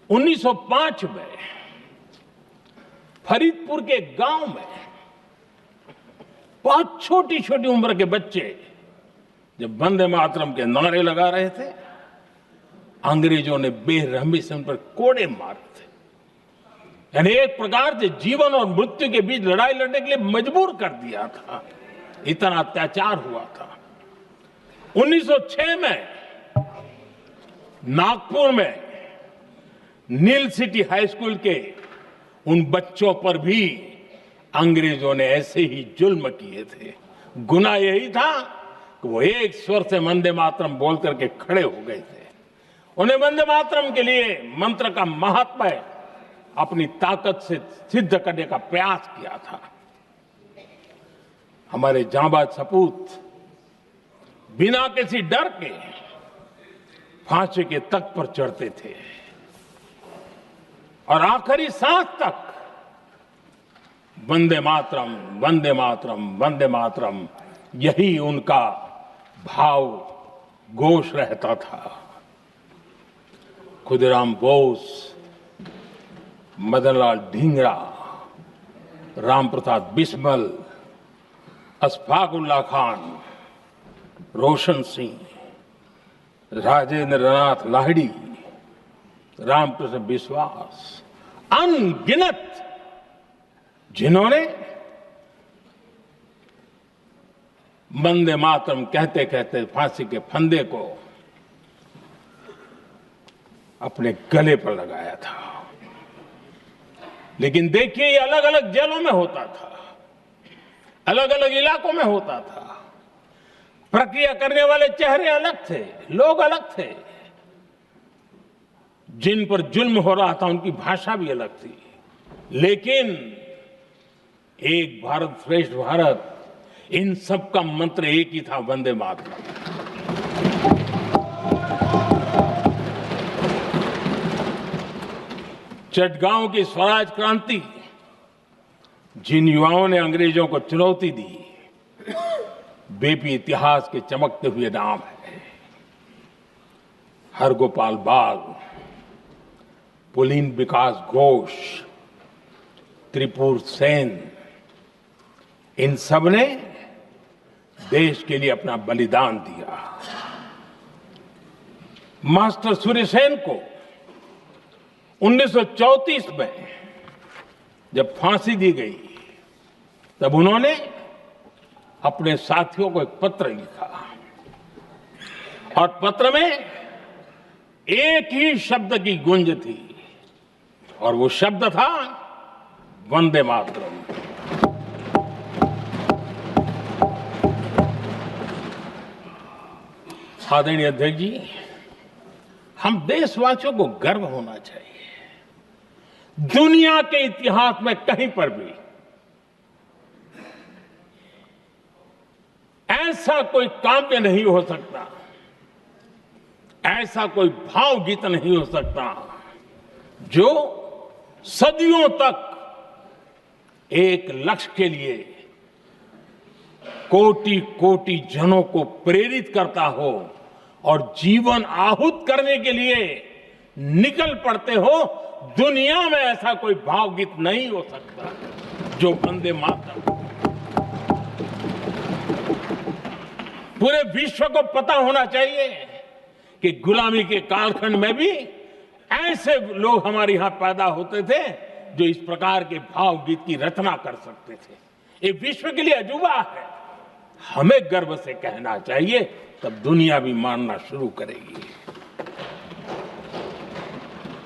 1905 में फरीदपुर के गांव में बहुत छोटी छोटी उम्र के बच्चे जब वंदे मातरम के नारे लगा रहे थे, अंग्रेजों ने बेरहमी से उन पर कोड़े मारे थे। यानी एक प्रकार से जीवन और मृत्यु के बीच लड़ाई लड़ने के लिए मजबूर कर दिया था। इतना अत्याचार हुआ था। 1906 में नागपुर में नील सिटी हाई स्कूल के उन बच्चों पर भी अंग्रेजों ने ऐसे ही जुल्म किए थे। गुनाह यही था कि वो एक स्वर से वंदे मातरम बोल करके खड़े हो गए थे। उन्हें वंदे मातरम के लिए मंत्र का महात्म्य अपनी ताकत से सिद्ध करने का प्रयास किया था। हमारे जांबाज सपूत बिना किसी डर के फांसी के तख्त पर चढ़ते थे और आखिरी सांस तक वंदे मातरम, वंदे मातरम, वंदे मातरम, यही उनका भाव घोष रहता था। खुदीराम बोस, मदनलाल ढींगरा, राम प्रसाद बिस्मल, अशफाक उल्लाह खान, रोशन सिंह, राजेंद्र नाथ लाहिड़ी, रामकृष्ण विश्वास, अनगिनत जिन्होंने वंदे मातरम कहते कहते फांसी के फंदे को अपने गले पर लगाया था। लेकिन देखिए, ये अलग अलग जेलों में होता था, अलग अलग इलाकों में होता था। प्रक्रिया करने वाले चेहरे अलग थे, लोग अलग थे। जिन पर जुल्म हो रहा था उनकी भाषा भी अलग थी। लेकिन एक भारत श्रेष्ठ भारत, इन सब का मंत्र एक ही था, वंदे मातरम। चटगांव की स्वराज क्रांति, जिन युवाओं ने अंग्रेजों को चुनौती दी, वे भी इतिहास के चमकते हुए नाम है। हरगोपाल बाग, पुलिन विकास घोष, त्रिपुर सेन, इन सब ने देश के लिए अपना बलिदान दिया। मास्टर सूर्यसेन को 1934 में जब फांसी दी गई, तब उन्होंने अपने साथियों को एक पत्र लिखा और पत्र में एक ही शब्द की गूंज थी और वो शब्द था वंदे मातरम। आदरणीय अध्यक्ष जी, हम देशवासियों को गर्व होना चाहिए। दुनिया के इतिहास में कहीं पर भी ऐसा कोई काव्य नहीं हो सकता, ऐसा कोई भावगीत नहीं हो सकता जो सदियों तक एक लक्ष्य के लिए कोटि कोटि जनों को प्रेरित करता हो और जीवन आहूत करने के लिए निकल पड़ते हो। दुनिया में ऐसा कोई भावगीत नहीं हो सकता जो वंदे मातरम। पूरे विश्व को पता होना चाहिए कि गुलामी के कालखंड में भी ऐसे लोग हमारे यहां पैदा होते थे जो इस प्रकार के भावगीत की रचना कर सकते थे। ये विश्व के लिए अजूबा है। हमें गर्व से कहना चाहिए, तब दुनिया भी मानना शुरू करेगी।